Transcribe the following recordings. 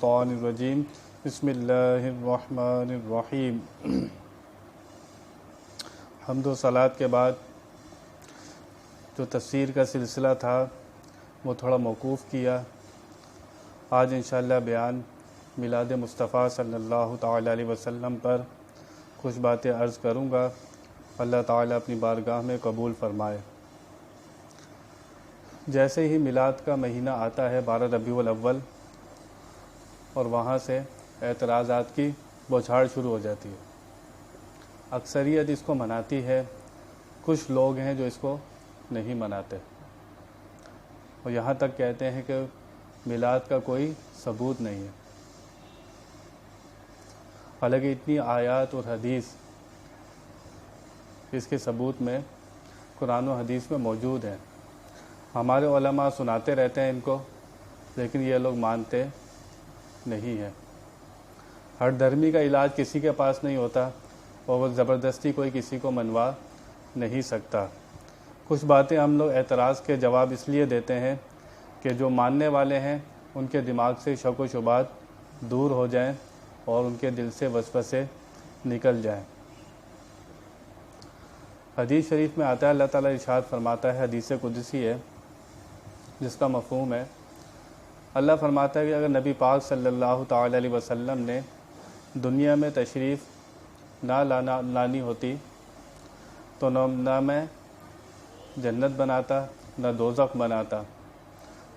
الشیطان الرجیم بسم اللہ الرحمن الرحیم۔ حمد و صلات کے بعد جو تفسیر کا سلسلہ تھا وہ تھوڑا موقوف کیا۔ آج انشاءاللہ بیان میلاد مصطفیٰ صلی اللہ تعالی علیہ وسلم پر کچھ باتیں عرض کروں گا۔ اللہ تعالی اپنی بارگاہ میں قبول فرمائے۔ جیسے ہی میلاد کا مہینہ آتا ہے 12 ربیع الاول، اور وہاں سے اعتراضات کی بوچھاڑ شروع ہو جاتی ہے۔ اکثریت اس کو مناتی ہے، کچھ لوگ ہیں جو اس کو نہیں مناتے، اور یہاں تک کہتے ہیں کہ میلاد کا کوئی ثبوت نہیں ہے، حالانکہ اتنی آیات اور حدیث اس کے ثبوت میں قرآن و حدیث میں موجود ہیں۔ ہمارے علماء سناتے رہتے ہیں ان کو، لیکن یہ لوگ مانتے نہیں ہے۔ ہر دھرمی کا علاج کسی کے پاس نہیں ہوتا، اور وہ زبردستی کوئی کسی کو منوا نہیں سکتا۔ کچھ باتیں ہم لوگ اعتراض کے جواب اس لیے دیتے ہیں کہ جو ماننے والے ہیں ان کے دماغ سے شک و شبہات دور ہو جائیں اور ان کے دل سے وسوسے نکل جائیں۔ حدیث شریف میں آتا ہے، اللہ تعالیٰ ارشاد فرماتا ہے، حدیث قدسی ہے جس کا مفہوم ہے، اللہ فرماتا ہے کہ اگر نبی پاک صلی اللہ تعالی علیہ وسلم نے دنیا میں تشریف نہ لانی ہوتی تو نہ میں جنت بناتا، نہ دوزخ بناتا،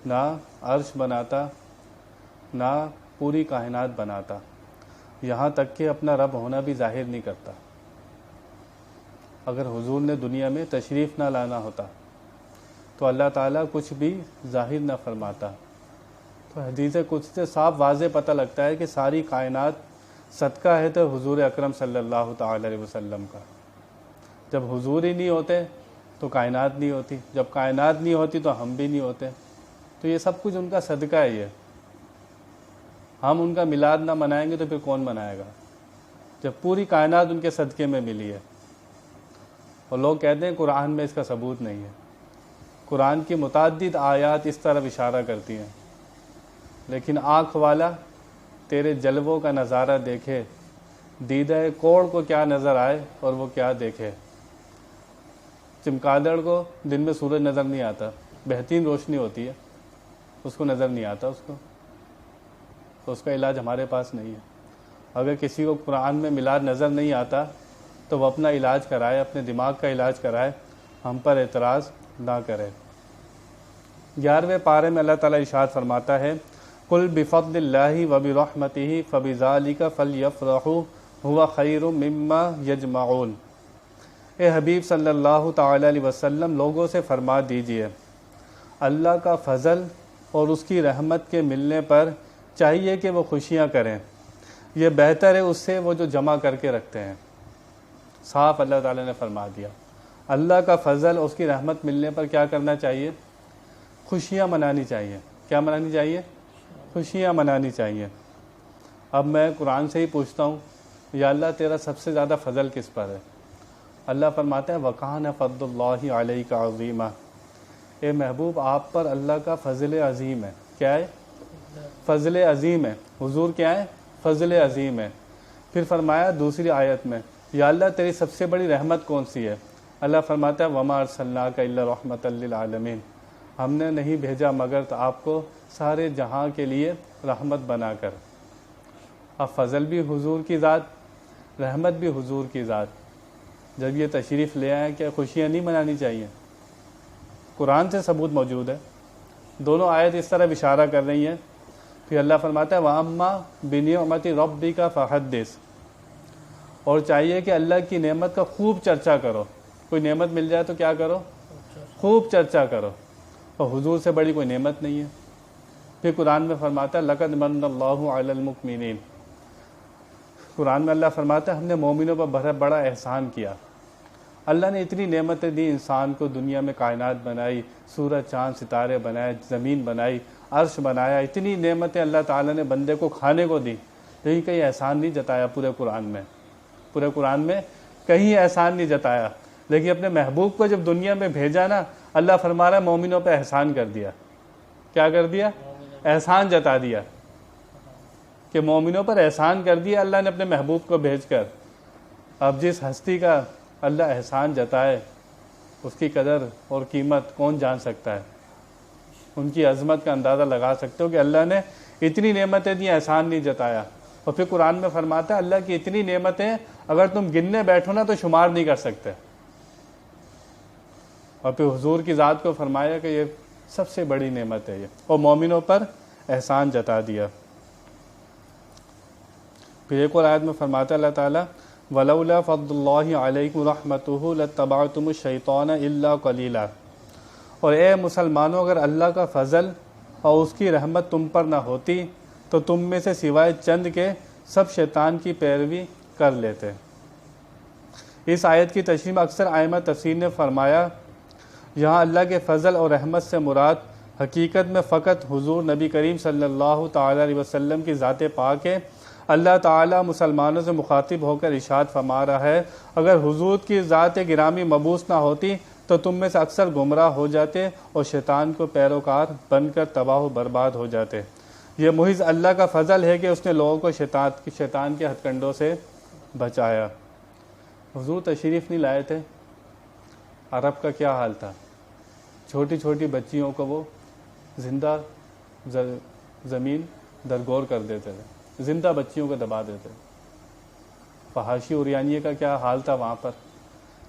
نہ عرش بناتا، نہ پوری کائنات بناتا، یہاں تک کہ اپنا رب ہونا بھی ظاہر نہیں کرتا۔ اگر حضور نے دنیا میں تشریف نہ لانا ہوتا تو اللہ تعالیٰ کچھ بھی ظاہر نہ فرماتا۔ تو حدیث قدسی سے صاف واضح پتہ لگتا ہے کہ ساری کائنات صدقہ ہے تو حضور اکرم صلی اللہ تعالی علیہ وسلم کا۔ جب حضور ہی نہیں ہوتے تو کائنات نہیں ہوتی، جب کائنات نہیں ہوتی تو ہم بھی نہیں ہوتے۔ تو یہ سب کچھ ان کا صدقہ ہے۔ یہ ہم ان کا میلاد نہ منائیں گے تو پھر کون منائے گا، جب پوری کائنات ان کے صدقے میں ملی ہے۔ اور لوگ کہتے ہیں قرآن میں اس کا ثبوت نہیں ہے۔ قرآن کی متعدد آیات اس طرف اشارہ کرتی ہیں، لیکن آنکھ والا تیرے جلووں کا نظارہ دیکھے، دیدہ کوڑ کو کیا نظر آئے اور وہ کیا دیکھے۔ چمگادڑ کو دن میں سورج نظر نہیں آتا، بہترین روشنی ہوتی ہے، اس کو نظر نہیں آتا، تو اس کا علاج ہمارے پاس نہیں ہے۔ اگر کسی کو قرآن میں میلاد نظر نہیں آتا تو وہ اپنا علاج کرائے، اپنے دماغ کا علاج کرائے، ہم پر اعتراض نہ کرے۔ 11ویں پارے میں اللہ تعالیٰ ارشاد فرماتا ہے، قُلْ بِفَضْلِ اللَّهِ وَبِرَحْمَتِهِ فَبِذَلِكَ فَلْيَفْرَحُوا هُوَ خَيْرٌ مِّمَّا يَجْمَعُونَ۔ اے حبیب صلی اللہ تعالی علیہ وسلم، لوگوں سے فرما دیجئے اللہ کا فضل اور اس کی رحمت کے ملنے پر چاہیے کہ وہ خوشیاں کریں، یہ بہتر ہے اس سے وہ جو جمع کر کے رکھتے ہیں۔ صاف اللہ تعالیٰ نے فرما دیا، اللہ کا فضل اور اس کی رحمت ملنے پر کیا کرنا چاہیے؟ خوشیاں منانی چاہیے۔ کیا منانی چاہیے؟ خوشیاں منانی چاہیے۔ اب میں قرآن سے ہی پوچھتا ہوں، یا اللہ تیرا سب سے زیادہ فضل کس پر ہے؟ اللہ فرماتا ہے، وَكَانَ فَضْلُ اللَّهِ عَلَيْكَ عَظِيمًا۔ اے محبوب، آپ پر اللہ کا فضل عظیم ہے۔ کیا ہے؟ فضل عظیم ہے۔ حضور کیا ہے؟ فضل عظیم ہے۔ پھر فرمایا دوسری آیت میں، یا اللہ تیری سب سے بڑی رحمت کون سی ہے؟ اللہ فرماتا ہے، وَمَا أَرْسَلْنَاكَ إِلَّا رَحْمَةً لِّلْعَالَمِينَ۔ ہم نے نہیں بھیجا مگر تو آپ کو سارے جہاں کے لیے رحمت بنا کر۔ اب فضل بھی حضور کی ذات، رحمت بھی حضور کی ذات، جب یہ تشریف لے آئیں کہ خوشیاں نہیں منانی چاہیے؟ قرآن سے ثبوت موجود ہے، دونوں آیت اس طرح اشارہ کر رہی ہیں۔ پھر اللہ فرماتا ہے، وَأَمَّا بِنِعْمَةِ رَبِّكَ فَحَدِّثْ۔ اور چاہیے کہ اللہ کی نعمت کا خوب چرچا کرو۔ کوئی نعمت مل جائے تو کیا کرو؟ خوب چرچا کرو۔ اور حضور سے بڑی کوئی نعمت نہیں ہے۔ پھر قرآن میں فرماتا ہے، لَقَدْ مَنَّ اللَّهُ عَلَى الْمُؤْمِنِينَ۔ قرآن میں اللہ فرماتا ہے، ہم نے مومنوں پر بڑا احسان کیا۔ اللہ نے اتنی نعمتیں دی انسان کو، دنیا میں کائنات بنائی، سورج چاند ستارے بنائے، زمین بنائی، عرش بنایا، اتنی نعمتیں اللہ تعالیٰ نے بندے کو کھانے کو دی، لیکن کہیں احسان نہیں جتایا پورے قرآن میں۔ پورے قرآن میں کہیں احسان نہیں جتایا، لیکن اپنے محبوب کو جب دنیا میں بھیجا نا، اللہ فرما رہا ہے مومنوں پہ احسان کر دیا۔ کیا کر دیا؟ احسان جتا دیا۔ کہ مومنوں پر احسان کر دیا اللہ نے اپنے محبوب کو بھیج کر۔ اب جس ہستی کا اللہ احسان جتائے اس کی قدر اور قیمت کون جان سکتا ہے؟ ان کی عظمت کا اندازہ لگا سکتے ہو کہ اللہ نے اتنی نعمتیں دی، احسان نہیں جتایا۔ اور پھر قرآن میں فرماتا ہے اللہ کی اتنی نعمتیں اگر تم گننے بیٹھو نا تو شمار نہیں کر سکتے۔ اور پھر حضور کی ذات کو فرمایا کہ یہ سب سے بڑی نعمت ہے یہ، اور مومنوں پر احسان جتا دیا۔ پھر ایک اور آیت میں فرماتا ہے اللہ تعالیٰ وَلَوْلَا فَضْلُ اللَّهِ عَلَيْكُمْ وَرَحْمَتُهُ لَاتَّبَعْتُمُ الشَّيْطَانَ إِلَّا قَلِيلًا۔ اور اے مسلمانوں، اگر اللہ کا فضل اور اس کی رحمت تم پر نہ ہوتی تو تم میں سے سوائے چند کے سب شیطان کی پیروی کر لیتے۔ اس آیت کی تشریح میں اکثر ائمہ تفسیر نے فرمایا یہاں اللہ کے فضل اور رحمت سے مراد حقیقت میں فقط حضور نبی کریم صلی اللہ تعالیٰ علیہ وسلم کی ذات پاک ہے۔ اللہ تعالیٰ مسلمانوں سے مخاطب ہو کر ارشاد فرما رہا ہے اگر حضور کی ذات گرامی مبعوث نہ ہوتی تو تم میں سے اکثر گمراہ ہو جاتے اور شیطان کو پیروکار بن کر تباہ و برباد ہو جاتے۔ یہ محض اللہ کا فضل ہے کہ اس نے لوگوں کو شیطان کے ہتھ کنڈوں سے بچایا۔ حضور تشریف نہیں لائے تھے، عرب کا کیا حال تھا؟ چھوٹی چھوٹی بچیوں کو وہ زندہ زمین درگور کر دیتے تھے، زندہ بچیوں کو دبا دیتے تھے۔ فحاشی عریانیے کا کیا حال تھا وہاں پر،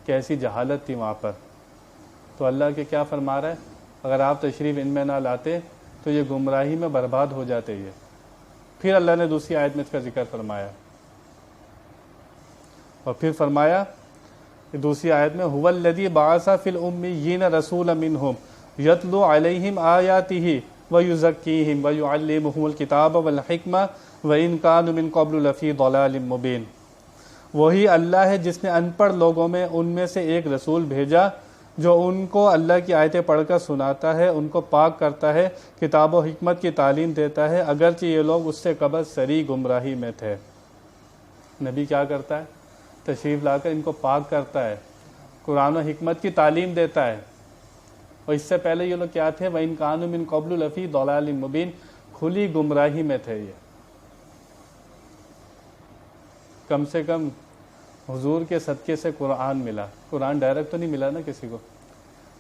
کیسی جہالت تھی وہاں پر۔ تو اللہ کے کیا فرما رہا ہے اگر آپ تشریف ان میں نہ لاتے تو یہ گمراہی میں برباد ہو جاتے یہ۔ پھر اللہ نے دوسری آیت میں اس کا ذکر فرمایا، اور پھر فرمایا دوسری آیت میں هُوَ الَّذِي بَعَثَ فِي الْأُمِّيِّينَ رَسُولًا مِّنْهُمْ يَتْلُو عَلَيْهِمْ آيَاتِهِ وَيُزَكِّيهِمْ وَيُعَلِّمُهُمُ الْكِتَابَ وَالْحِكْمَةَ وَإِنْ كَانُوا مِن قَبْلُ لَفِي ضَلَالٍ مُّبِينٍ۔ وہی اللہ ہے جس نے ان پڑھ لوگوں میں ان میں سے ایک رسول بھیجا جو ان کو اللہ کی آیتیں پڑھ کر سناتا ہے، ان کو پاک کرتا ہے، کتاب و حکمت کی تعلیم دیتا ہے، اگرچہ یہ لوگ اس سے قبل سری گمراہی میں تھے۔ نبی کیا کرتا ہے؟ تشریف لا کر ان کو پاک کرتا ہے، قرآن و حکمت کی تعلیم دیتا ہے۔ اور اس سے پہلے یہ لوگ کیا تھے؟ وَإِنْ كَانُوا مِن قَبْلُ لَفِي ضَلَالٍ مُّبِينٍ، کھلی گمراہی میں تھے یہ۔ کم سے کم حضور کے صدقے سے قرآن ملا۔ قرآن ڈائریکٹ تو نہیں ملا نا کسی کو،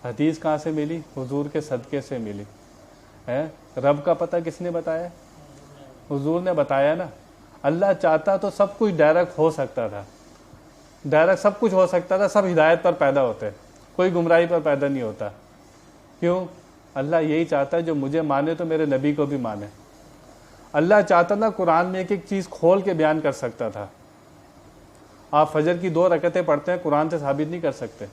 حدیث کہاں سے ملی؟ حضور کے صدقے سے ملی ہے۔ رب کا پتہ کس نے بتایا؟ حضور نے بتایا نا۔ اللہ چاہتا تو سب کچھ ڈائریکٹ ہو سکتا تھا، ڈائریکٹ سب کچھ ہو سکتا تھا، سب ہدایت پر پیدا ہوتے، کوئی گمراہی پر پیدا نہیں ہوتا۔ کیوں؟ اللہ یہی چاہتا ہے جو مجھے مانے تو میرے نبی کو بھی مانے۔ اللہ چاہتا تھا قرآن میں ایک ایک چیز کھول کے بیان کر سکتا تھا۔ آپ فجر کی 2 رکعتیں پڑھتے ہیں، قرآن سے ثابت نہیں کر سکتے۔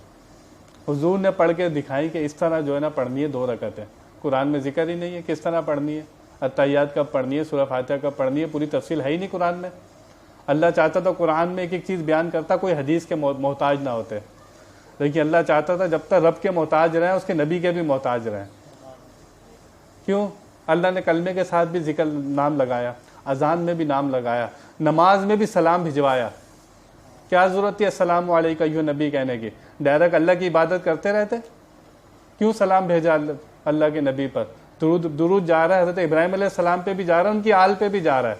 حضور نے پڑھ کے دکھائی کہ اس طرح جو ہے نا پڑھنی ہے 2 رکعتیں، قرآن میں ذکر ہی نہیں ہے کس طرح پڑھنی ہے، اتحیات کب پڑھنی ہے، سورہ فاتحہ کب پڑھنی ہے، پوری تفصیل ہے ہی نہیں قرآن میں۔ اللہ چاہتا تھا قرآن میں ایک ایک چیز بیان کرتا، کوئی حدیث کے محتاج نہ ہوتے، لیکن اللہ چاہتا تھا جب تک رب کے محتاج رہیں اس کے نبی کے بھی محتاج رہیں۔ کیوں؟ اللہ نے کلمے کے ساتھ بھی ذکر نام لگایا، اذان میں بھی نام لگایا، نماز میں بھی سلام بھجوایا۔ کیا ضرورت ہے السلام علیکم ایھا نبی کہنے کی؟ ڈائریکٹ اللہ کی عبادت کرتے رہتے۔ کیوں سلام بھیجا اللہ کے نبی پر؟ درود جا رہا ہے حضرت ابراہیم علیہ السلام پہ بھی جا رہا ہے، ان کی آل پہ بھی جا رہا ہے۔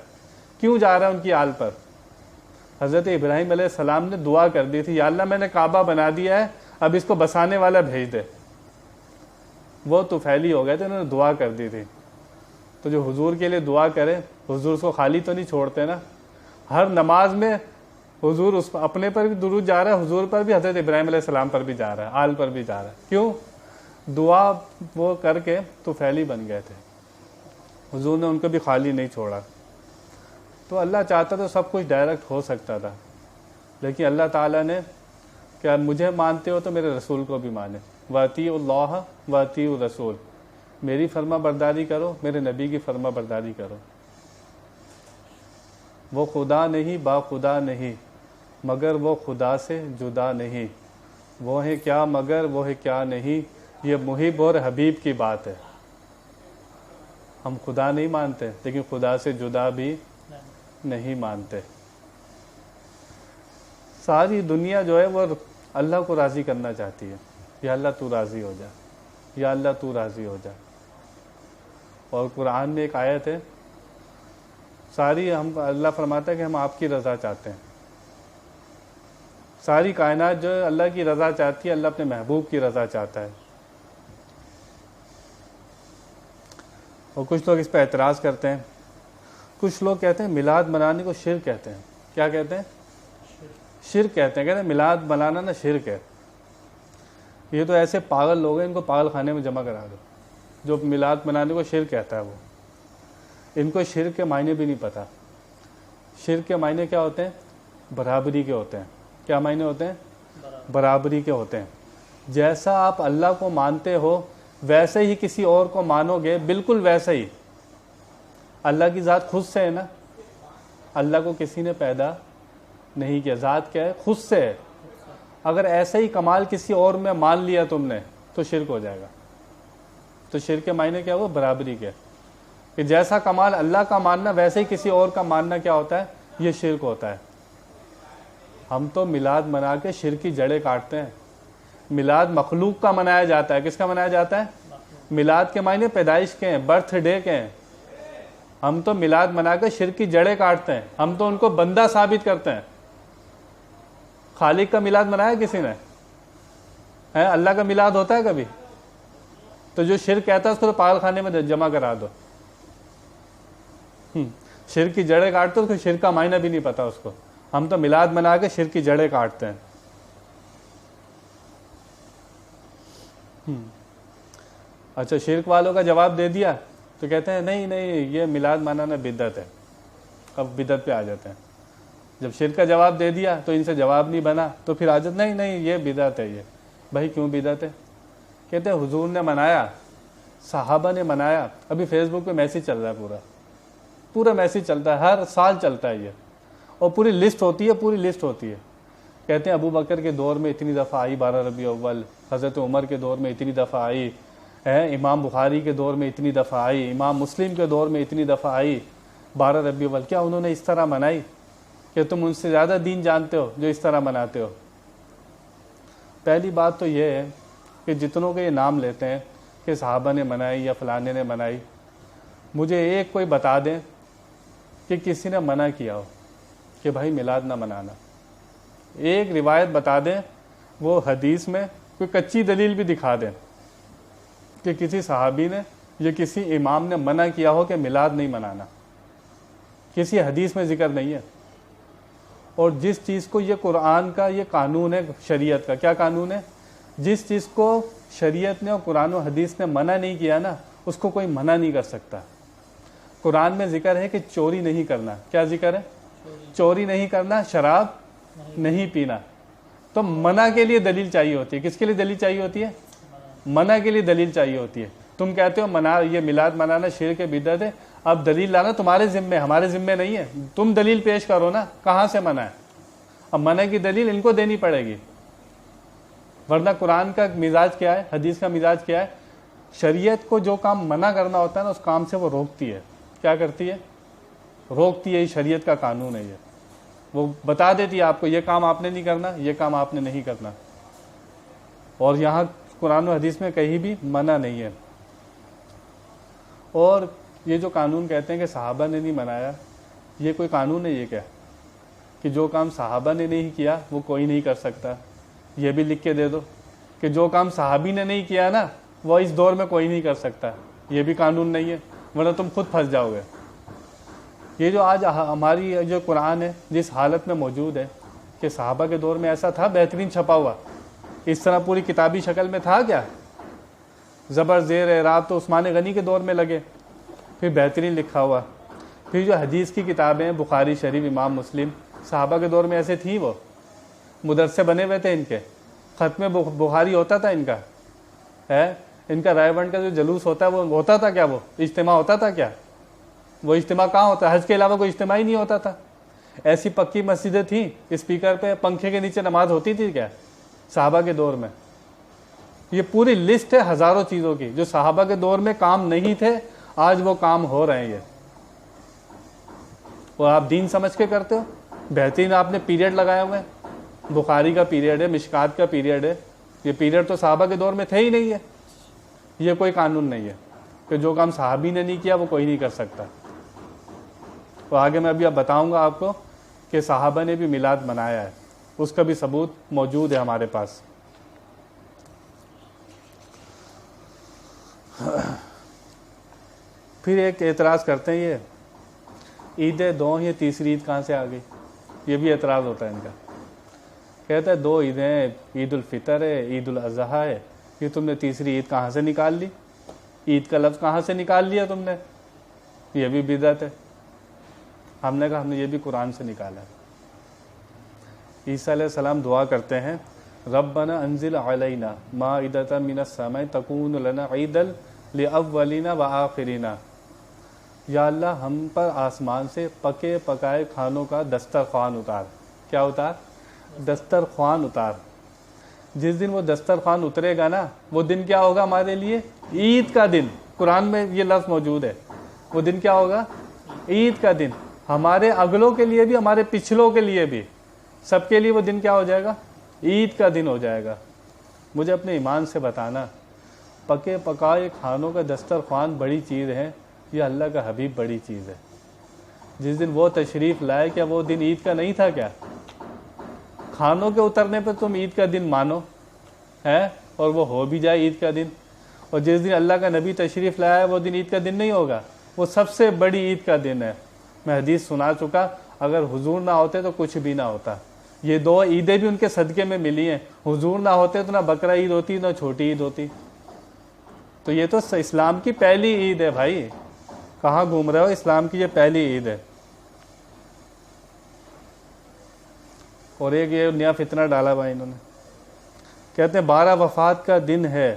کیوں جا رہا ہے ان کی آل پر؟ حضرت ابراہیم علیہ السلام نے دعا کر دی تھی یا اللہ میں نے کعبہ بنا دیا ہے، اب اس کو بسانے والا بھیج دے۔ وہ تو پھیلی ہو گئے تھے، انہوں نے دعا کر دی تھی۔ تو جو حضور کے لیے دعا کرے، حضور اس کو خالی تو نہیں چھوڑتے نا۔ ہر نماز میں حضور اس اپنے پر بھی درود جا رہا ہے، حضور پر بھی، حضرت ابراہیم علیہ السلام پر بھی جا رہا ہے، آل پر بھی جا رہا ہے۔ کیوں؟ دعا وہ کر کے تو پھیلی بن گئے تھے، حضور نے ان کو بھی خالی نہیں چھوڑا۔ تو اللہ چاہتا تو سب کچھ ڈائریکٹ ہو سکتا تھا، لیکن اللہ تعالیٰ نے کہ مجھے مانتے ہو تو میرے رسول کو بھی مانے، وَأَطِیعُوا اللَّهَ وَأَطِیعُوا الرَّسُولَ، میری فرما برداری کرو، میرے نبی کی فرما برداری کرو۔ وہ خدا نہیں، با خدا نہیں، مگر وہ خدا سے جدا نہیں، وہ ہے کیا مگر وہ ہے کیا نہیں، یہ محب اور حبیب کی بات ہے۔ ہم خدا نہیں مانتے لیکن خدا سے جدا بھی نہیں مانتے۔ ساری دنیا جو ہے وہ اللہ کو راضی کرنا چاہتی ہے، یا اللہ تو راضی ہو جا، یا اللہ تو راضی ہو جا۔ اور قرآن میں ایک آیت ہے ساری ہم اللہ فرماتا ہے کہ ہم آپ کی رضا چاہتے ہیں. ساری کائنات جو ہے اللہ کی رضا چاہتی ہے, اللہ اپنے محبوب کی رضا چاہتا ہے. اور کچھ لوگ اس پہ اعتراض کرتے ہیں. کچھ لوگ کہتے ہیں میلاد منانے کو شرک کہتے ہیں. کیا کہتے ہیں؟ شرک کہتے ہیں. کہتے ہیں میلاد منانا نا شرک ہے. یہ تو ایسے پاگل لوگ ہیں, ان کو پاگل خانے میں جمع کرا دو. جو میلاد منانے کو شرک کہتا ہے وہ, ان کو شرک کے معنی بھی نہیں پتہ. شرک کے معنی کیا ہوتے ہیں؟ برابری کے ہوتے ہیں. کیا معنی ہوتے ہیں؟ برابری کے ہوتے ہیں. جیسا آپ اللہ کو مانتے ہو ویسے ہی کسی اور کو مانو گے, بالکل ویسے ہی. اللہ کی ذات خود سے ہے نا, اللہ کو کسی نے پیدا نہیں کیا. ذات کیا ہے؟ خود سے ہے. اگر ایسا ہی کمال کسی اور میں مان لیا تم نے تو شرک ہو جائے گا. تو شرک کے معنی کیا ہوا؟ برابری کے, کہ جیسا کمال اللہ کا ماننا ویسے ہی کسی اور کا ماننا کیا ہوتا ہے؟ یہ شرک ہوتا ہے. ہم تو میلاد منا کے شرک کی جڑیں کاٹتے ہیں. میلاد مخلوق کا منایا جاتا ہے. کس کا منایا جاتا ہے؟ میلاد کے معنی پیدائش کے ہیں, برتھ ڈے کے ہیں. ہم تو میلاد منا کے شرک کی جڑیں کاٹتے ہیں. ہم تو ان کو بندہ ثابت کرتے ہیں. خالق کا میلاد منایا کسی نے؟ اللہ کا میلاد ہوتا ہے کبھی؟ تو جو شرک کہتا ہے اس کو تو پاگل خانے میں جمع کرا دو. شرک کی جڑیں کاٹتے, اس کو شرک کا معنی بھی نہیں پتا اس کو. ہم تو میلاد منا کے شرک کی جڑیں کاٹتے ہیں. اچھا, شرک والوں کا جواب دے دیا تو کہتے ہیں نہیں نہیں یہ میلاد منانا بدعت ہے. اب بدعت پہ آ جاتے ہیں. جب شرک کا جواب دے دیا تو ان سے جواب نہیں بنا تو پھر آ جاتے نہیں نہیں یہ بدعت ہے. یہ بھائی کیوں بدعت ہے؟ کہتے ہیں حضور نے منایا, صحابہ نے منایا. ابھی فیس بک پہ میسیج چل رہا ہے, پورا میسیج چلتا ہے, ہر سال چلتا ہے یہ, اور پوری لسٹ ہوتی ہے, پوری لسٹ ہوتی ہے. کہتے ہیں ابو بکر کے دور میں اتنی دفعہ آئی 12 ربیع اول, حضرت عمر کے دور میں اتنی دفعہ آئی, امام بخاری کے دور میں اتنی دفعہ آئی, امام مسلم کے دور میں اتنی دفعہ آئی 12 ربیع اول. کیا انہوں نے اس طرح منائی کہ تم ان سے زیادہ دین جانتے ہو جو اس طرح مناتے ہو؟ پہلی بات تو یہ ہے کہ جتنوں کے یہ نام لیتے ہیں کہ صحابہ نے منائی یا فلانے نے منائی, مجھے ایک کوئی بتا دیں کہ کسی نے منع کیا ہو کہ بھائی میلاد نہ منانا. ایک روایت بتا دیں, وہ حدیث میں کوئی کچی دلیل بھی دکھا دیں کہ کسی صحابی نے یا کسی امام نے منع کیا ہو کہ میلاد نہیں منانا. کسی حدیث میں ذکر نہیں ہے. اور جس چیز کو, یہ قرآن کا یہ قانون ہے, شریعت کا کیا قانون ہے, جس چیز کو شریعت نے اور قرآن و حدیث نے منع نہیں کیا نا, اس کو کوئی منع نہیں کر سکتا. قرآن میں ذکر ہے کہ چوری نہیں کرنا. کیا ذکر ہے؟ چوری نہیں کرنا, شراب نہیں پینا. تو منع کے لیے دلیل چاہیے ہوتی ہے. کس کے لیے دلیل چاہیے ہوتی ہے؟ منع کے لیے دلیل چاہیے ہوتی ہے. تم کہتے ہو یہ میلاد منانا شرک بدعت ہے, اب دلیل لانا تمہارے ذمے, ہمارے ذمے نہیں ہے. تم دلیل پیش کرو نا, کہاں سے منع ہے. اب منع کی دلیل ان کو دینی پڑے گی, ورنہ قرآن کا مزاج کیا ہے, حدیث کا مزاج کیا ہے, شریعت کو جو کام منع کرنا ہوتا ہے نا اس کام سے وہ روکتی ہے. کیا کرتی ہے؟ روکتی ہے. شریعت کا قانون ہے یہ. وہ بتا دیتی ہے آپ کو یہ کام آپ نے نہیں کرنا, یہ کام آپ نے نہیں کرنا. اور یہاں قرآن و حدیث میں کہیں بھی منع نہیں ہے. اور یہ جو قانون کہتے ہیں کہ صحابہ نے نہیں منایا, یہ کوئی قانون ہے یہ کیا کہ جو کام صحابہ نے نہیں کیا وہ کوئی نہیں کر سکتا؟ یہ بھی لکھ کے دے دو کہ جو کام صحابی نے نہیں کیا نا وہ اس دور میں کوئی نہیں کر سکتا. یہ بھی قانون نہیں ہے, ورنہ تم خود پھنس جاؤ گے. یہ جو آج ہماری جو قرآن ہے جس حالت میں موجود ہے کہ صحابہ کے دور میں ایسا تھا بہترین چھپا ہوا, اس طرح پوری کتابی شکل میں تھا کیا؟ زبر زیر اعراب تو عثمان غنی کے دور میں لگے, پھر بہترین لکھا ہوا. پھر جو حدیث کی کتابیں ہیں بخاری شریف, امام مسلم, صحابہ کے دور میں ایسے تھیں, وہ مدرسے بنے ہوئے تھے ان کے, ختم بخاری ہوتا تھا ان کا ہے, ان کا رائے بنڈ کا جو جلوس ہوتا ہے وہ ہوتا تھا کیا, وہ اجتماع ہوتا تھا کیا؟ وہ اجتماع کہاں ہوتا ہے؟ حج کے علاوہ کوئی اجتماع ہی نہیں ہوتا تھا. ایسی پکی مسجدیں تھیں, اسپیکر پہ پنکھے کے نیچے نماز ہوتی تھی کیا صحابہ کے دور میں؟ یہ پوری لسٹ ہے ہزاروں چیزوں کی جو صحابہ کے دور میں کام نہیں تھے, آج وہ کام ہو رہے ہیں. یہ اور آپ دین سمجھ کے کرتے ہو. بہترین آپ نے پیریڈ لگائے ہوئے ہیں, بخاری کا پیریڈ ہے, مشکات کا پیریڈ ہے. یہ پیریڈ تو صحابہ کے دور میں تھے ہی نہیں ہے. یہ کوئی قانون نہیں ہے کہ جو کام صحابی نے نہیں کیا وہ کوئی نہیں کر سکتا. اور آگے میں ابھی اب بتاؤں گا آپ کو کہ صحابہ نے بھی میلاد منایا ہے، اس کا بھی ثبوت موجود ہے ہمارے پاس۔ پھر ایک اعتراض کرتے ہیں، یہ عیدیں دو، یہ تیسری عید کہاں سے آ گئی؟ یہ بھی اعتراض ہوتا ہے ان کا۔ کہتا ہے دو عیدیں، عید الفطر ہے، عید الاضحیٰ ہے، یہ تم نے تیسری عید کہاں سے نکال لی؟ عید کا لفظ کہاں سے نکال لیا تم نے؟ یہ بھی بدعت ہے۔ ہم نے کہا ہم نے یہ بھی قرآن سے نکالا ہے۔ عیسیٰ علیہ السلام دعا کرتے ہیں ربنا انزل علینا مائدۃ من السماء تکون لنا عیدا لاولینا وآخرینا، یا اللہ ہم پر آسمان سے پکے پکائے کھانوں کا دسترخوان اتار۔ کیا اتار؟ دسترخوان اتار۔ جس دن وہ دسترخوان اترے گا نا، وہ دن کیا ہوگا ہمارے لیے؟ عید کا دن۔ قرآن میں یہ لفظ موجود ہے، وہ دن کیا ہوگا؟ عید کا دن۔ ہمارے اگلوں کے لیے بھی، ہمارے پچھلوں کے لیے بھی، سب کے لیے وہ دن کیا ہو جائے گا؟ عید کا دن ہو جائے گا۔ مجھے اپنے ایمان سے بتانا، پکے پکائے کھانوں کا دسترخوان بڑی چیز ہے یا اللہ کا حبیب بڑی چیز ہے؟ جس دن وہ تشریف لائے، کیا وہ دن عید کا نہیں تھا کیا؟ کھانوں کے اترنے پہ تم عید کا دن مانو ہے، اور وہ ہو بھی جائے عید کا دن، اور جس دن اللہ کا نبی تشریف لایا وہ دن عید کا دن نہیں ہوگا؟ وہ سب سے بڑی عید کا دن ہے۔ میں حدیث سنا چکا، اگر حضور نہ ہوتے تو کچھ بھی نہ ہوتا۔ یہ دو عیدیں بھی ان کے صدقے میں ملی ہیں۔ حضور نہ ہوتے تو نہ بقرہ عید ہوتی، نہ چھوٹی عید ہوتی۔ تو یہ تو اسلام کی پہلی عید ہے بھائی، کہاں گھوم رہے ہو؟ اسلام کی یہ پہلی عید ہے۔ اور ایک یہ نیا فتنہ ڈالا بھائی انہوں نے، کہتے ہیں 12 وفات کا دن ہے،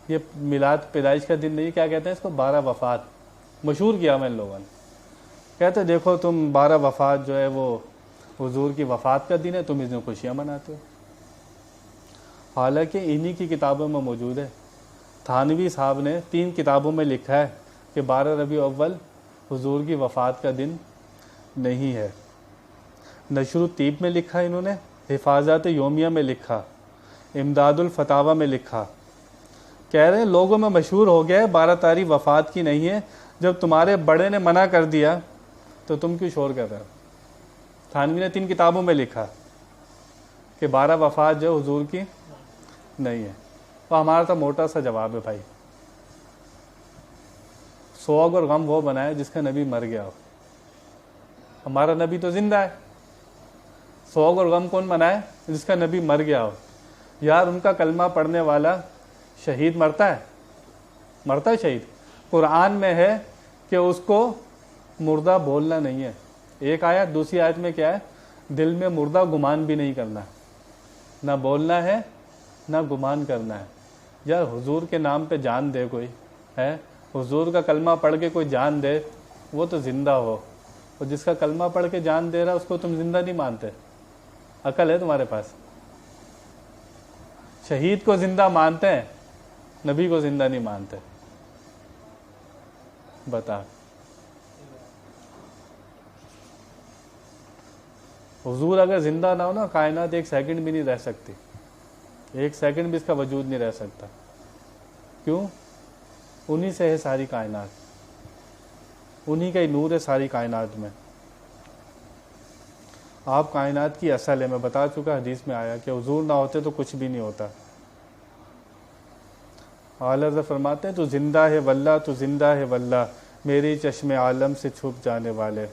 یہ میلاد پیدائش کا دن نہیں، کیا کہتے ہیں اس کو؟ 12 وفات، مشہور کیا میں ان لوگوں نے۔ کہتے ہیں دیکھو تم 12 وفات جو ہے وہ حضور کی وفات کا دن ہے، تم اس دن خوشیاں مناتے ہو، حالانکہ انہی کی کتابوں میں موجود ہے۔ تھانوی صاحب نے 3 کتابوں میں لکھا ہے کہ 12 ربیع اول حضور کی وفات کا دن نہیں ہے۔ نشر الطیب میں لکھا انہوں نے، حفاظت یومیہ میں لکھا، امداد الفتاوی میں لکھا۔ کہہ رہے ہیں لوگوں میں مشہور ہو گیا ہے 12 تاریخ وفات کی نہیں ہے، جب تمہارے بڑے نے منع کر دیا تو تم کیوں شور کر رہے ہو؟ تھانوی نے 3 کتابوں میں لکھا کہ 12 وفات جو حضور کی نہیں ہے۔ تو ہمارا تو موٹا سا جواب ہے بھائی، سوگ اور غم وہ بنائے جس کا نبی مر گیا ہو۔ ہمارا نبی تو زندہ ہے، سوگ اور غم کون منائے؟ جس کا نبی مر گیا ہو۔ یار ان کا کلمہ پڑھنے والا شہید مرتا ہے؟ مرتا ہے شہید؟ قرآن میں ہے کہ اس کو مردہ بولنا نہیں ہے، ایک آیت۔ دوسری آیت میں کیا ہے؟ دل میں مردہ گمان بھی نہیں کرنا، نہ بولنا ہے نہ گمان کرنا ہے۔ یار حضور کے نام پہ جان دے کوئی ہے، حضور کا کلمہ پڑھ کے کوئی جان دے، وہ تو زندہ ہو، اور جس کا کلمہ پڑھ کے جان دے رہا اس کو تم زندہ نہیں مانتے؟ عقل ہے تمہارے پاس؟ شہید کو زندہ مانتے ہیں، نبی کو زندہ نہیں مانتے۔ بتا، حضور اگر زندہ نہ ہو نا، کائنات 1 سیکنڈ بھی نہیں رہ سکتی، 1 سیکنڈ بھی اس کا وجود نہیں رہ سکتا۔ کیوں؟ انہی سے ہے ساری کائنات، انہی کا ہی نور ہے ساری کائنات میں۔ آپ کائنات کی اصل ہے، میں بتا چکا، حدیث میں آیا کہ حضور نہ ہوتے تو کچھ بھی نہیں ہوتا۔ اعلیٰ حضرت فرماتے ہیں تو زندہ ہے واللہ، تو زندہ ہے واللہ، میری چشم عالم سے چھپ جانے والے۔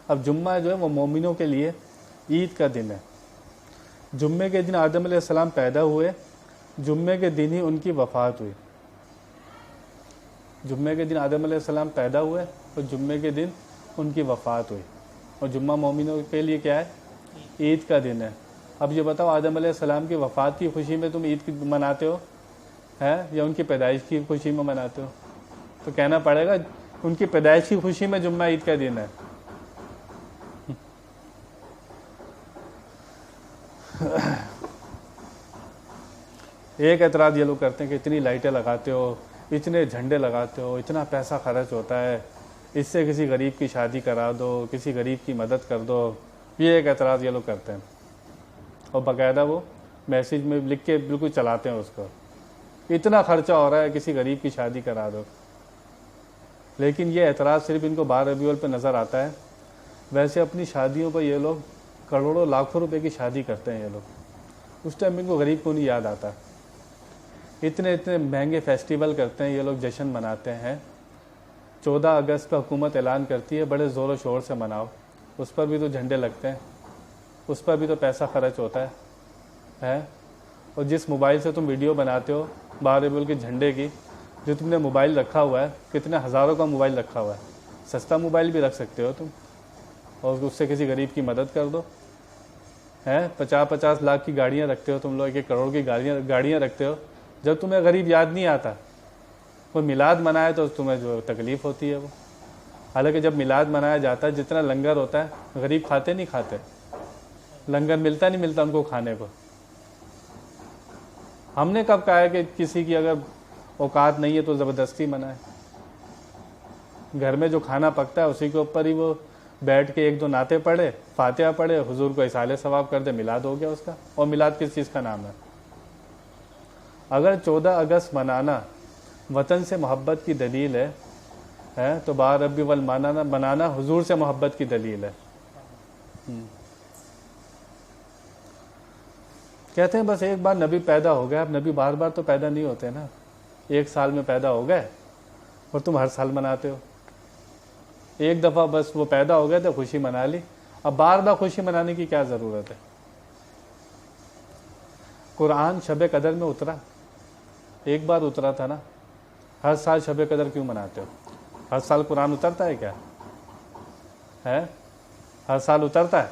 اب جمعہ جو ہے وہ مومنوں کے لیے عید کا دن ہے۔ جمعے کے دن آدم علیہ السلام پیدا ہوئے، جمعے کے دن ہی ان کی وفات ہوئی۔ جمعے کے دن آدم علیہ السلام پیدا ہوئے اور جمعے کے دن ان کی وفات ہوئی، اور جمعہ مومنوں کے لیے کیا ہے؟ عید کا دن ہے۔ اب یہ بتاؤ، آدم علیہ السلام کی وفات کی خوشی میں تم عید مناتے ہو ہے یا ان کی پیدائش کی خوشی میں مناتے ہو؟ تو کہنا پڑے گا ان کی پیدائش کی خوشی میں جمعہ عید کا دن ہے۔ ایک اعتراض یہ لوگ کرتے ہیں کہ اتنی لائٹیں لگاتے ہو، اتنے جھنڈے لگاتے ہو، اتنا پیسہ خرچ ہوتا ہے، اس سے کسی غریب کی شادی کرا دو، کسی غریب کی مدد کر دو۔ یہ ایک اعتراض یہ لوگ کرتے ہیں، اور باقاعدہ وہ میسیج میں لکھ کے بالکل چلاتے ہیں اس کو، اتنا خرچہ ہو رہا ہے، کسی غریب کی شادی کرا دو۔ لیکن یہ اعتراض صرف ان کو 12 ربیع الاول پہ نظر آتا ہے. ویسے اپنی شادیوں پر یہ لوگ کروڑوں لاکھوں روپے کی شادی کرتے ہیں یہ لوگ. اس ٹائم ان کو غریب کو نہیں یاد آتا. اتنے مہنگے فیسٹیول کرتے ہیں یہ لوگ, جشن مناتے ہیں. 14 اگست پہ حکومت اعلان کرتی ہے بڑے زور و شور سے مناؤ, اس پر بھی تو جھنڈے لگتے ہیں, اس پر بھی تو پیسہ خرچ ہوتا ہے. اور جس موبائل سے تم ویڈیو بناتے ہو 12 ربیع الاول کے جھنڈے کی, جو تم نے موبائل رکھا ہوا ہے, کتنے ہزاروں کا موبائل رکھا ہوا ہے, سستا موبائل بھی رکھ سکتے ہو تم, اور اس سے کسی غریب کی مدد کر دو. 50 لاکھ کی گاڑیاں رکھتے ہو تم لوگ, 1 کروڑ کی گاڑیاں رکھتے ہو. جب تمہیں غریب یاد نہیں آتا, وہ میلاد منائے تو تمہیں جو تکلیف ہوتی ہے وہ. حالانکہ جب میلاد منایا جاتا ہے جتنا لنگر ہوتا ہے, غریب کھاتے نہیں کھاتے, لنگر ملتا نہیں ملتا ان کو کھانے کو. ہم نے کب کہا ہے کہ کسی کی اگر اوقات نہیں ہے تو زبردستی منائے؟ گھر میں جو کھانا پکتا ہے اسی کے اوپر ہی وہ بیٹھ کے 1-2 نعتیں پڑھے, فاتحہ پڑھے, حضور کو اصالِ ثواب کر دے, میلاد ہو گیا اس کا. اور میلاد کس چیز کا نام ہے؟ اگر 14 اگست منانا وطن سے محبت کی دلیل ہے تو 12 ربیع الاول منانا حضور سے محبت کی دلیل ہے. کہتے ہیں بس ایک بار نبی پیدا ہو گیا, اب نبی بار بار تو پیدا نہیں ہوتے نا, 1 سال میں پیدا ہو گئے اور تم ہر سال مناتے ہو. ایک دفعہ بس وہ پیدا ہو گئے تو خوشی منا لی, اب بار بار خوشی منانے کی کیا ضرورت ہے؟ قرآن شب قدر میں اترا, ایک بار اترا تھا نا, ہر سال شب قدر کیوں مناتے ہو؟ ہر سال قرآن اترتا ہے کیا؟ ہر سال اترتا ہے؟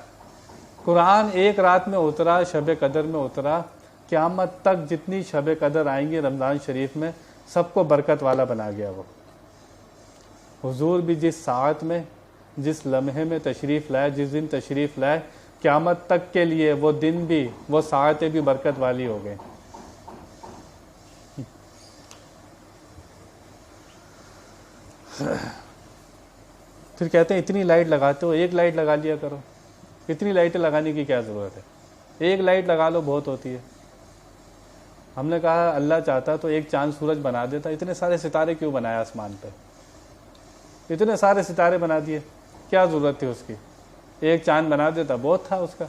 قرآن ایک رات میں اترا, شب قدر میں اترا. قیامت تک جتنی شب قدر آئیں گی رمضان شریف میں, سب کو برکت والا بنا گیا وہ. حضور بھی جس ساعت میں, جس لمحے میں تشریف لائے, جس دن تشریف لائے, قیامت تک کے لیے وہ دن بھی, وہ ساعتیں بھی برکت والی ہو گئے. پھر کہتے ہیں اتنی لائٹ لگاتے ہو, 1 لائٹ لگا لیا کرو. اتنی لائٹیں لگانے کی کیا ضرورت ہے؟ 1 لائٹ لگا لو بہت ہوتی ہے. ہم نے کہا اللہ چاہتا تو 1 چاند سورج بنا دیتا, اتنے سارے ستارے کیوں بنایا آسمان پہ؟ اتنے سارے ستارے بنا دیے, کیا ضرورت تھی اس کی؟ 1 چاند بنا دیتا بہت تھا اس کا.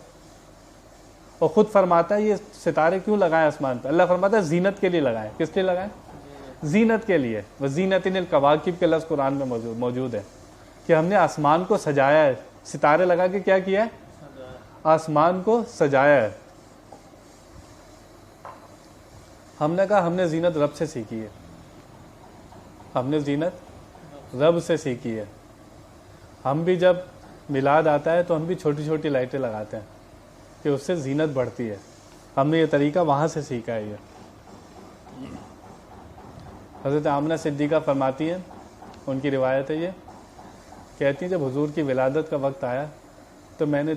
اور خود فرماتا ہے یہ ستارے کیوں لگائیں آسمان پہ؟ اللہ فرماتا ہے زینت کے لیے لگائیں. کس لیے لگائیں؟ زینت کے لیے. وزینۃ الکواکب کے لفظ قرآن میں موجود ہے کہ ہم نے آسمان کو سجایا ہے. ستارے لگا کے کیا کیا ہے؟ آسمان کو سجایا ہے. ہم نے کہا ہم نے زینت رب سے سیکھی ہے, ہم نے زینت رب سے سیکھی ہے. ہم بھی جب میلاد آتا ہے تو ہم بھی چھوٹی چھوٹی لائٹیں لگاتے ہیں کہ اس سے زینت بڑھتی ہے. ہم نے یہ طریقہ وہاں سے سیکھا ہے. یہ حضرت آمنہ صدیقہ فرماتی ہیں, ان کی روایت ہے, یہ کہتی ہیں جب حضور کی ولادت کا وقت آیا تو میں نے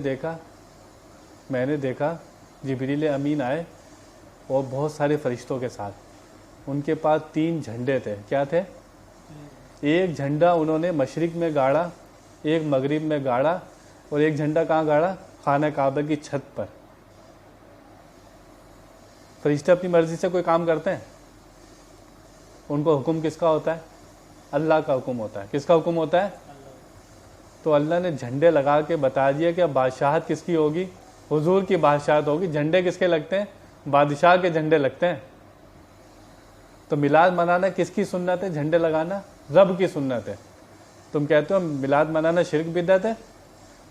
دیکھا جبریل امین آئے اور بہت سارے فرشتوں کے ساتھ. ان کے پاس 3 جھنڈے تھے. کیا تھے؟ 1 جھنڈا انہوں نے مشرق میں گاڑا, 1 مغرب میں گاڑا, اور 1 جھنڈا کہاں گاڑا؟ خانہ کعبہ کی چھت پر. فرشتے اپنی مرضی سے کوئی کام کرتے ہیں؟ ان کو حکم کس کا ہوتا ہے؟ اللہ کا حکم ہوتا ہے. کس کا حکم ہوتا ہے؟ تو اللہ نے جھنڈے لگا کے بتا دیا کہ اب بادشاہت کس کی ہوگی؟ حضور کی بادشاہت ہوگی. جھنڈے کس کے لگتے ہیں؟ بادشاہ کے جھنڈے لگتے ہیں. تو میلاد منانا کس کی سنت ہے؟ جھنڈے لگانا رب کی سنت ہے. تم کہتے ہو میلاد منانا شرک بدعت ہے,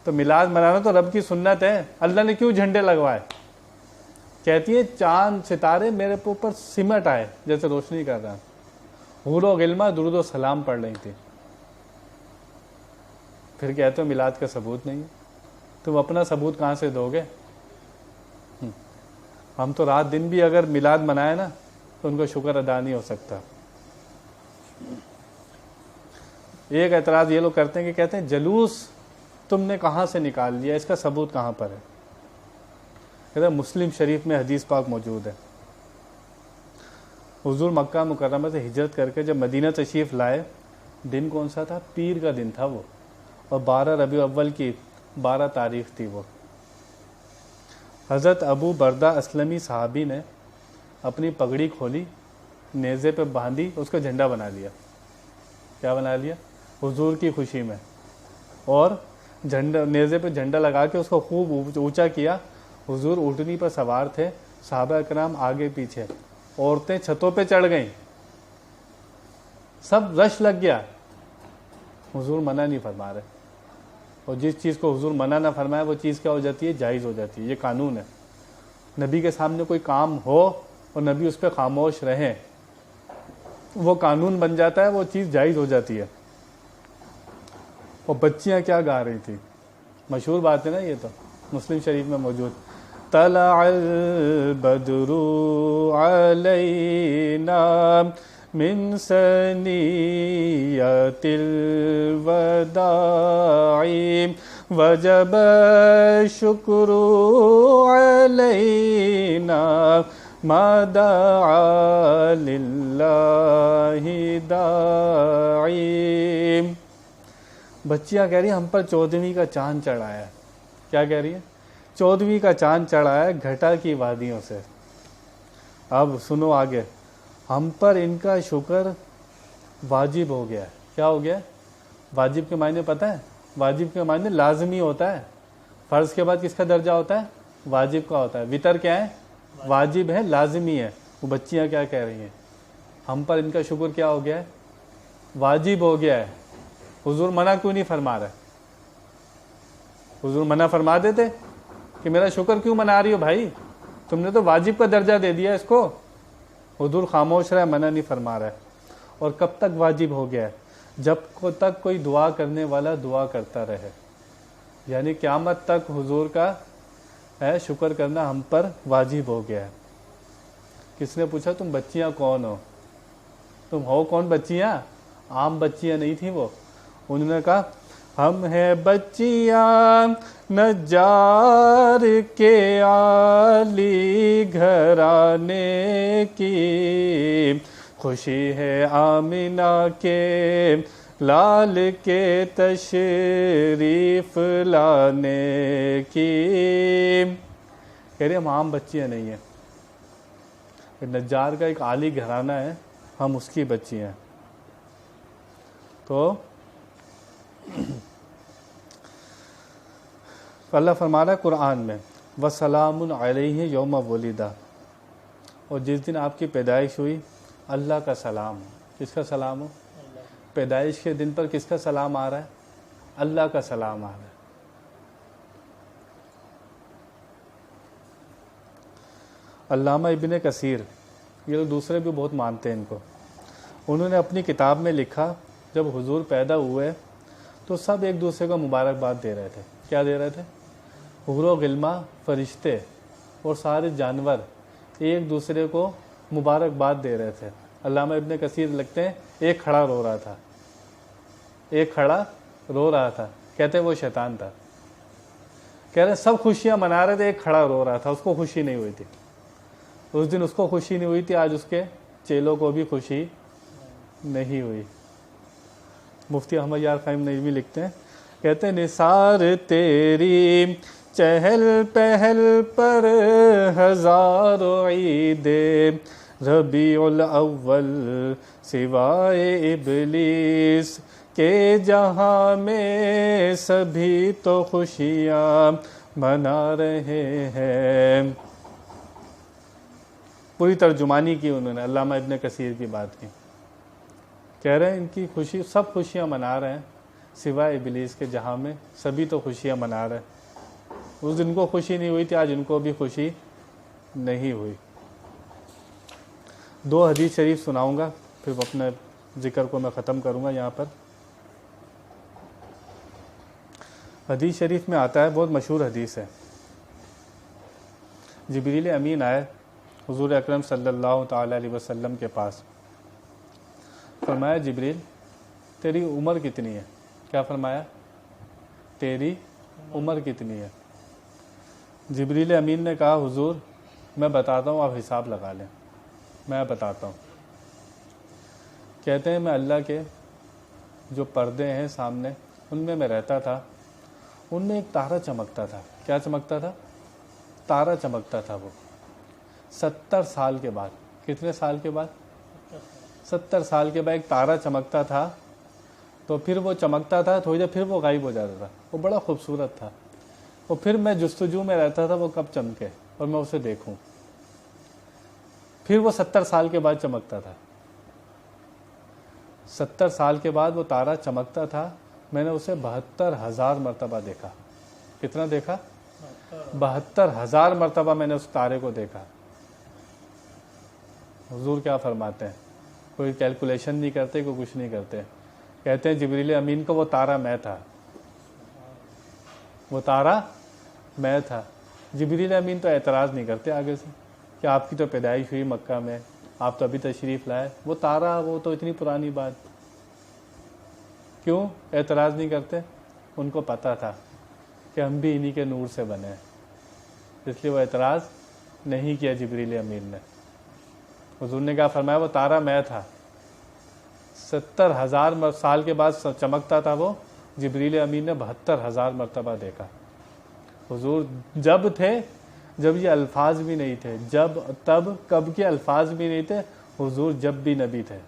تو میلاد منانا تو رب کی سنت ہے. اللہ نے کیوں جھنڈے لگوائے؟ کہتی ہے چاند ستارے میرے اوپر سمٹ آئے جیسے روشنی کر رہا. حور و غلمہ درود و سلام پڑھ رہی تھی. پھر کہتے ہو میلاد کا ثبوت نہیں ہے. تم اپنا ثبوت کہاں سے دو گے؟ ہم تو رات دن بھی اگر میلاد منائے نا تو ان کو شکر ادا نہیں ہو سکتا. ایک اعتراض یہ لوگ کرتے ہیں کہ کہتے ہیں جلوس تم نے کہاں سے نکال لیا, اس کا ثبوت کہاں پر ہے؟ کہتے ہیں مسلم شریف میں حدیث پاک موجود ہے. حضور مکہ مکرمہ سے ہجرت کر کے جب مدینہ تشریف لائے, دن کون سا تھا؟ پیر کا دن تھا وہ, اور 12 ربیع الاول کی 12 تاریخ تھی وہ. حضرت ابو بردہ اسلمی صحابی نے اپنی پگڑی کھولی, نیزے پہ باندھی, اس کا جھنڈا بنا لیا. کیا بنا لیا؟ حضور کی خوشی میں، اور جھنڈا نیزے پہ جھنڈا لگا کے اس کو خوب اونچا کیا. حضور اونٹنی پر سوار تھے، صحابہ کرام آگے پیچھے، عورتیں چھتوں پہ چڑھ گئیں، سب رش لگ گیا. حضور منع نہیں فرما رہے، اور جس چیز کو حضور منع نہ فرمائے وہ چیز کیا ہو جاتی ہے؟ جائز ہو جاتی ہے. یہ قانون ہے. نبی کے سامنے کوئی کام ہو اور نبی اس پہ خاموش رہیں، وہ قانون بن جاتا ہے، وہ چیز جائز ہو جاتی ہے. اور بچیاں کیا گا رہی تھی، مشہور بات ہے نا، یہ تو مسلم شریف میں موجود. طلع البدر علینا من ثنیۃ الوداع وجب الشکر علینا ما دعا للہ داعی. بچیاں کہہ رہی ہیں ہم پر 14ویں کا چاند چڑھا ہے. کیا کہہ رہی ہے؟ 14ویں کا چاند چڑھا ہے گھٹا کی وادیوں سے. اب سنو آگے، ہم پر ان کا شکر واجب ہو گیا ہے. کیا ہو گیا؟ واجب کے معنی پتہ ہے؟ واجب کے معنی لازمی ہوتا ہے. فرض کے بعد کس کا درجہ ہوتا ہے؟ واجب کا ہوتا ہے. وطر کیا ہے؟ واجب ہے، لازمی ہے. وہ بچیاں کیا کہہ رہی ہیں؟ ہم پر ان کا شکر کیا ہو گیا ہے؟ واجب ہو گیا ہے. حضور منع کیوں نہیں فرما رہے؟ حضور منع فرما دیتے کہ میرا شکر کیوں منا رہی ہو بھائی، تم نے تو واجب کا درجہ دے دیا اس کو. حضور خاموش رہے، منع نہیں فرما رہے. اور کب تک واجب ہو گیا ہے؟ جب تک کوئی دعا کرنے والا دعا کرتا رہے، یعنی قیامت تک حضور کا شکر کرنا ہم پر واجب ہو گیا ہے. کس نے پوچھا تم بچیاں کون ہو؟ تم ہو کون بچیاں؟ عام بچیاں نہیں تھیں وہ. انہوں نے کہا ہم ہیں بچیاں نجار کے عالی گھرانے کی، خوشی ہے آمنہ کے لال کے تشریف لانے کی. کہہ رہے ہم عام بچیاں نہیں ہیں، نجار کا ایک عالی گھرانہ ہے، ہم اس کی بچیاں ہیں. تو اللہ فرما رہا ہے قرآن میں وَسَلَامٌ عَلَيْهِ يَوْمَ وُلِدَ، اور جس دن آپ کی پیدائش ہوئی اللہ کا سلام ہو. کس کا سلام ہو؟ پیدائش کے دن پر کس کا سلام آ رہا ہے؟ اللہ کا سلام آ رہا ہے. علامہ ابن کثیر، یہ لوگ دوسرے بھی بہت مانتے ہیں ان کو، انہوں نے اپنی کتاب میں لکھا جب حضور پیدا ہوئے تو سب ایک دوسرے کو مبارکباد دے رہے تھے. کیا دے رہے تھے؟ حور و غلمہ، فرشتے اور سارے جانور ایک دوسرے کو مبارکباد دے رہے تھے. علامہ ابن کثیر لکھتے ہیں ایک کھڑا رو رہا تھا، ایک کھڑا رو رہا تھا، کہتے وہ شیطان تھا. کہہ رہے سب خوشیاں منا رہے تھے، ایک کھڑا رو رہا تھا، اس کو خوشی نہیں ہوئی تھی. اس دن اس کو خوشی نہیں ہوئی تھی، آج اس کے چیلوں کو بھی خوشی نہیں ہوئی. مفتی احمد یار خیم نجوی لکھتے ہیں، کہتے ہیں نثار تیری چہل پہل پر ہزاروں عید ربیع الاول سوائے ابلیس کے جہاں میں سبھی تو خوشیاں منا رہے ہیں. پوری ترجمانی کی انہوں نے علامہ ابن کثیر کی بات کی. کہہ رہے ہیں ان کی خوشی، سب خوشیاں منا رہے ہیں سوائے ابلیس کے جہاں میں سبھی تو خوشیاں منا رہے ہیں. اس دن کو خوشی نہیں ہوئی تھی، آج ان کو بھی خوشی نہیں ہوئی. 2 حدیث شریف سناؤں گا، پھر اپنے ذکر کو میں ختم کروں گا. یہاں پر حدیث شریف میں آتا ہے، بہت مشہور حدیث ہے. جبریل امین آئے حضور اکرم صلی اللہ تعالی علیہ وسلم کے پاس. فرمایا جبریل تیری عمر کتنی ہے؟ کیا فرمایا؟ تیری عمر کتنی ہے؟ جبریل امین نے کہا حضور میں بتاتا ہوں، آپ حساب لگا لیں، میں بتاتا ہوں. کہتے ہیں میں اللہ کے جو پردے ہیں سامنے ان میں رہتا تھا، ان میں ایک تارا چمکتا تھا. کیا چمکتا تھا؟ تارا چمکتا تھا. وہ 70 سال کے بعد، کتنے سال کے بعد؟ 70 سال کے بعد ایک تارا چمکتا تھا تو پھر وہ چمکتا تھا، تھوڑی دیر پھر وہ غائب ہو جاتا تھا. وہ بڑا خوبصورت تھا. اور پھر میں جستجو میں رہتا تھا وہ کب چمکے اور میں اسے دیکھوں. پھر وہ 70 سال کے بعد چمکتا تھا. 70 سال کے بعد وہ تارا چمکتا تھا. میں نے اسے 72,000 مرتبہ دیکھا. کتنا دیکھا؟ 72,000 مرتبہ میں نے اس تارے کو دیکھا. حضور کیا فرماتے ہیں؟ کوئی کیلکولیشن نہیں کرتے، کوئی کچھ نہیں کرتے. کہتے ہیں جبریل امین کو وہ تارا میں تھا. وہ تارا میں تھا. جبریل امین تو اعتراض نہیں کرتے آگے سے کہ آپ کی تو پیدائش ہوئی مکہ میں، آپ تو ابھی تشریف لائے. وہ تارا، وہ تو اتنی پرانی بات. کیوں اعتراض نہیں کرتے؟ ان کو پتہ تھا کہ ہم بھی انہی کے نور سے بنے ہیں، اس لیے وہ اعتراض نہیں کیا جبریل امین نے. حضور نے کیا فرمایا؟ وہ تارا میں تھا. 70,000 سال کے بعد چمکتا تھا وہ. جبریل امین نے 72,000 مرتبہ دیکھا. حضور جب تھے جب یہ الفاظ بھی نہیں تھے، جب تب کب کے الفاظ بھی نہیں تھے. حضور جب بھی نبی تھے.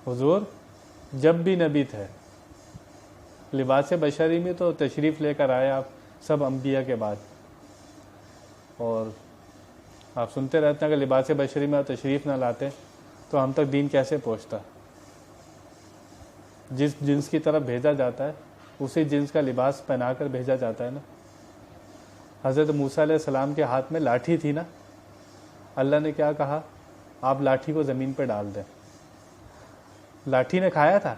حضور جب بھی نبی تھے. لباس بشری میں تو تشریف لے کر آئے آپ سب انبیاء کے بعد. اور آپ سنتے رہتے ہیں کہ لباس بشری میں تشریف نہ لاتے تو ہم تک دین کیسے پہنچتا. جس جنس کی طرف بھیجا جاتا ہے اسی جنس کا لباس پہنا کر بھیجا جاتا ہے نا. حضرت موسیٰ علیہ السلام کے ہاتھ میں لاٹھی تھی نا. اللہ نے کیا کہا؟ آپ لاٹھی کو زمین پہ ڈال دیں. لاٹھی نے کھایا تھا.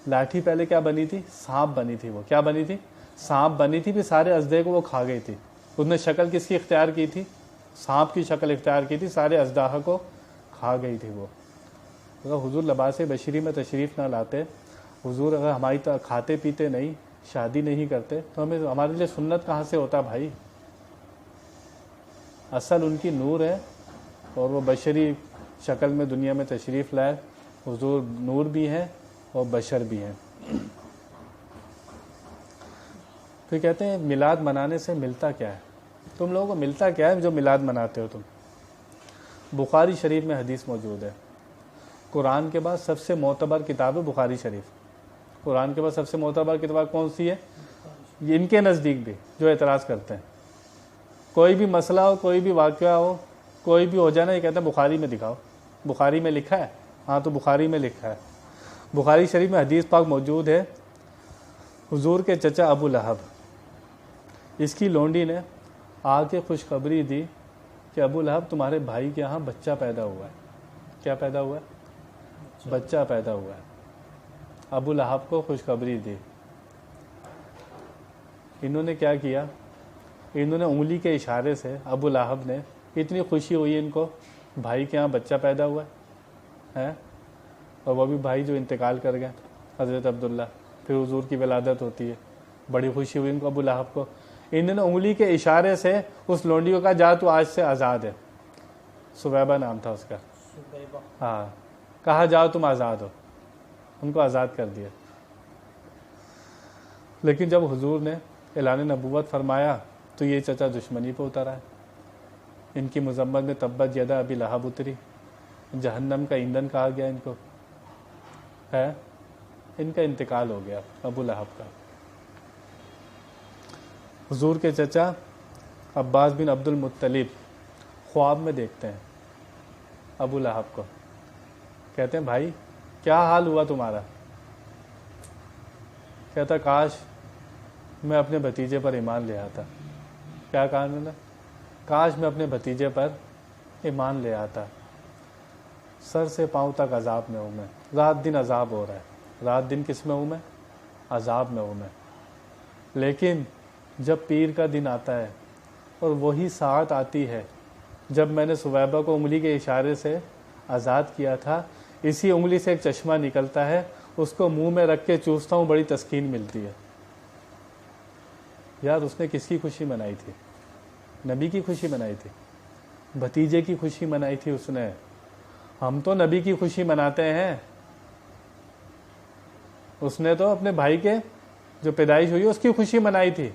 لاٹھی پہلے کیا بنی تھی؟ سانپ بنی تھی. وہ کیا بنی تھی؟ سانپ بنی تھی. پھر سارے اژدھے کو وہ کھا گئی تھی. اس نے شکل کس کی اختیار کی تھی؟ سانپ کی شکل اختیار کی تھی. سارے اژدھا کو کھا گئی تھی وہ. اگر حضور لباس بشری میں تشریف نہ لاتے، حضور اگر ہماری طرح کھاتے پیتے نہیں، شادی نہیں کرتے، تو ہمارے لیے سنت کہاں سے ہوتا بھائی؟ اصل ان کی نور ہے اور وہ بشری شکل میں دنیا میں تشریف لائے. حضور نور بھی ہیں اور بشر بھی ہیں. پھر کہتے ہیں میلاد منانے سے ملتا کیا ہے؟ تم لوگوں کو ملتا کیا ہے جو میلاد مناتے ہو تم؟ بخاری شریف میں حدیث موجود ہے. قرآن کے بعد سب سے معتبر کتاب ہے بخاری شریف. قرآن کے بعد سب سے معتبر کتاب کون سی ہے؟ یہ ان کے نزدیک بھی جو اعتراض کرتے ہیں. کوئی بھی مسئلہ ہو، کوئی بھی واقعہ ہو، کوئی بھی ہو جائے نا، یہ کہتے ہیں بخاری میں دکھاؤ. بخاری میں لکھا ہے؟ ہاں تو بخاری میں لکھا ہے. بخاری شریف میں حدیث پاک موجود ہے. حضور کے چچا ابو لہب، اس کی لونڈی نے آ کے خوشخبری دی کہ ابو لہب تمہارے بھائی کے یہاں بچہ پیدا ہوا ہے. کیا پیدا ہوا ہے؟ بچہ پیدا ہوا ہے. ابو لہب کو خوشخبری دی. انہوں نے کیا کیا؟ انہوں نے انگلی کے اشارے سے، ابو لہب نے، اتنی خوشی ہوئی ان کو بھائی کے یہاں بچہ پیدا ہوا ہے، اور وہ بھی بھائی جو انتقال کر گئے، حضرت عبداللہ. پھر حضور کی ولادت ہوتی ہے. بڑی خوشی ہوئی ان کو ابو لہب کو. انہوں نے انگلی کے اشارے سے اس لونڈی کو کہا جا تو آج سے آزاد ہے. سویبہ نام تھا اس کا. ہاں، کہا جاؤ تم آزاد ہو. ان کو آزاد کر دیا. لیکن جب حضور نے اعلان نبوت فرمایا تو یہ چچا دشمنی پہ اتر آئے. ان کی مذمت میں تبت یدا ابی لہب اتری. جہنم کا ایندھن کہا گیا ان کو ہے. ان کا انتقال ہو گیا ابو لہب کا. حضور کے چچا عباس بن عبد المطلب خواب میں دیکھتے ہیں ابو لہب کو. کہتے ہیں بھائی کیا حال ہوا تمہارا؟ کہتا کاش میں اپنے بھتیجے پر ایمان لے آتا. کیا کہا انہوں نے؟ کاش میں اپنے بھتیجے پر ایمان لے آتا. سر سے پاؤں تک عذاب میں ہوں میں. رات دن عذاب ہو رہا ہے. رات دن کس میں ہوں میں؟ عذاب میں ہوں میں. لیکن جب پیر کا دن آتا ہے اور وہی ساعت آتی ہے جب میں نے سویبہ کو انگلی کے اشارے سے آزاد کیا تھا، اسی انگلی سے ایک چشمہ نکلتا ہے، اس کو منہ میں رکھ کے چوستا ہوں، بڑی تسکین ملتی ہے. یار اس نے کس کی خوشی منائی تھی؟ نبی کی خوشی منائی تھی. بھتیجے کی خوشی منائی تھی اس نے. ہم تو نبی کی خوشی مناتے ہیں. اس نے تو اپنے بھائی کے جو پیدائش ہوئی اس کی خوشی منائی تھی.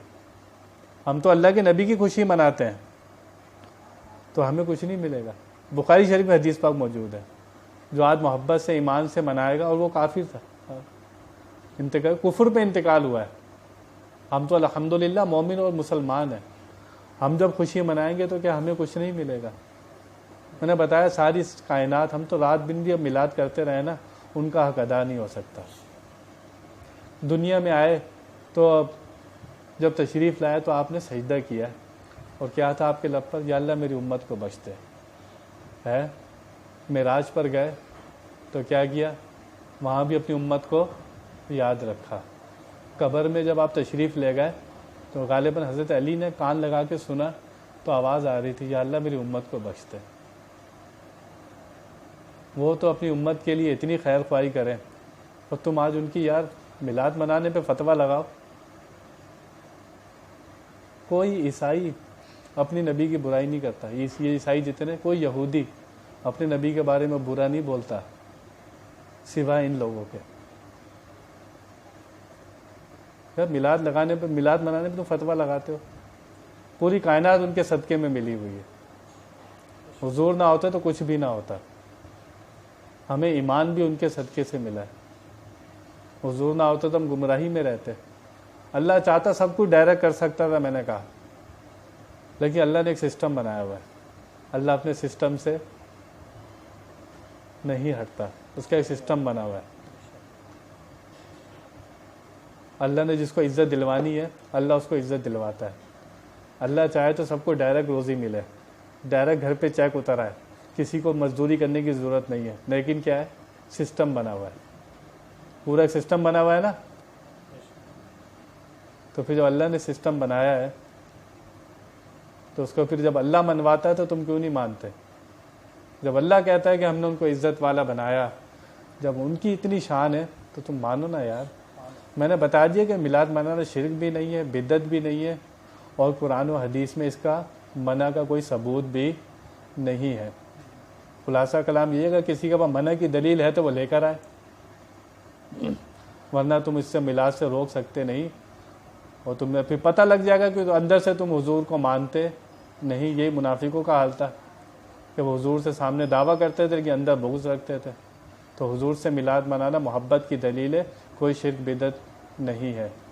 ہم تو اللہ کے نبی کی خوشی مناتے ہیں. تو ہمیں کچھ نہیں ملے گا. بخاری شریف میں حدیث پاک موجود ہے، جو آج محبت سے ایمان سے منائے گا، اور وہ کافر تھا. انتقال کفر پہ انتقال ہوا ہے. ہم تو الحمدللہ مومن اور مسلمان ہیں. ہم جب خوشی منائیں گے تو کیا ہمیں کچھ نہیں ملے گا؟ میں نے بتایا ساری کائنات، ہم تو رات دن بھی اب میلاد کرتے رہے نا، ان کا حق ادا نہیں ہو سکتا. دنیا میں آئے تو اب جب تشریف لائے تو آپ نے سجدہ کیا اور کیا تھا آپ کے لب پر؟ یا اللہ میری امت کو بخش دے. ہے معراج پر گئے تو کیا کیا؟ وہاں بھی اپنی امت کو یاد رکھا. قبر میں جب آپ تشریف لے گئے تو غالباً حضرت علی نے کان لگا کے سنا تو آواز آ رہی تھی یا اللہ میری امت کو بخش دے. وہ تو اپنی امت کے لیے اتنی خیر خواہی کریں اور تم آج ان کی یار میلاد منانے پہ فتویٰ لگاؤ. کوئی عیسائی اپنی نبی کی برائی نہیں کرتا. یہ عیسائی جتنے، کوئی یہودی اپنے نبی کے بارے میں برا نہیں بولتا سوائے ان لوگوں کے. یار میلاد لگانے پہ، میلاد منانے پہ تم فتویٰ لگاتے ہو. پوری کائنات ان کے صدقے میں ملی ہوئی ہے. حضور نہ ہوتا تو کچھ بھی نہ ہوتا. ہمیں ایمان بھی ان کے صدقے سے ملا ہے. حضور نہ ہوتا تو ہم گمراہی میں رہتے. اللہ چاہتا سب کچھ ڈائریکٹ کر سکتا تھا، میں نے کہا، لیکن اللہ نے ایک سسٹم بنایا ہوا ہے. اللہ اپنے سسٹم سے نہیں ہٹتا، اس کا ایک سسٹم بنا ہوا ہے. اللہ نے جس کو عزت دلوانی ہے اللہ اس کو عزت دلواتا ہے. اللہ چاہے تو سب کو ڈائریکٹ روزی ملے، ڈائریکٹ گھر پہ چیک اتر آئے، کسی کو مزدوری کرنے کی ضرورت نہیں ہے. لیکن کیا ہے؟ سسٹم بنا ہوا ہے. پورا ایک سسٹم بنا ہوا ہے نا. تو پھر جب اللہ نے سسٹم بنایا ہے تو اس کو پھر جب اللہ منواتا ہے تو تم کیوں نہیں مانتے؟ جب اللہ کہتا ہے کہ ہم نے ان کو عزت والا بنایا، جب ان کی اتنی شان ہے تو تم مانو نا یار. میں نے بتا دیا کہ میلاد منانا شرک بھی نہیں ہے، بدعت بھی نہیں ہے، اور قرآن و حدیث میں اس کا منع کا کوئی ثبوت بھی نہیں ہے. خلاصہ کلام یہ ہے کہ کسی کے پاس منع کی دلیل ہے تو وہ لے کر آئے، ورنہ تم اس سے میلاد سے روک سکتے نہیں. اور تمہیں پھر پتہ لگ جائے گا کہ اندر سے تم حضور کو مانتے نہیں. یہی منافقوں کا حال تھا کہ وہ حضور سے سامنے دعویٰ کرتے تھے لیکن اندر بغض رکھتے تھے. تو حضور سے میلاد منانا محبت کی دلیل ہے، کوئی شرک بدعت نہیں ہے.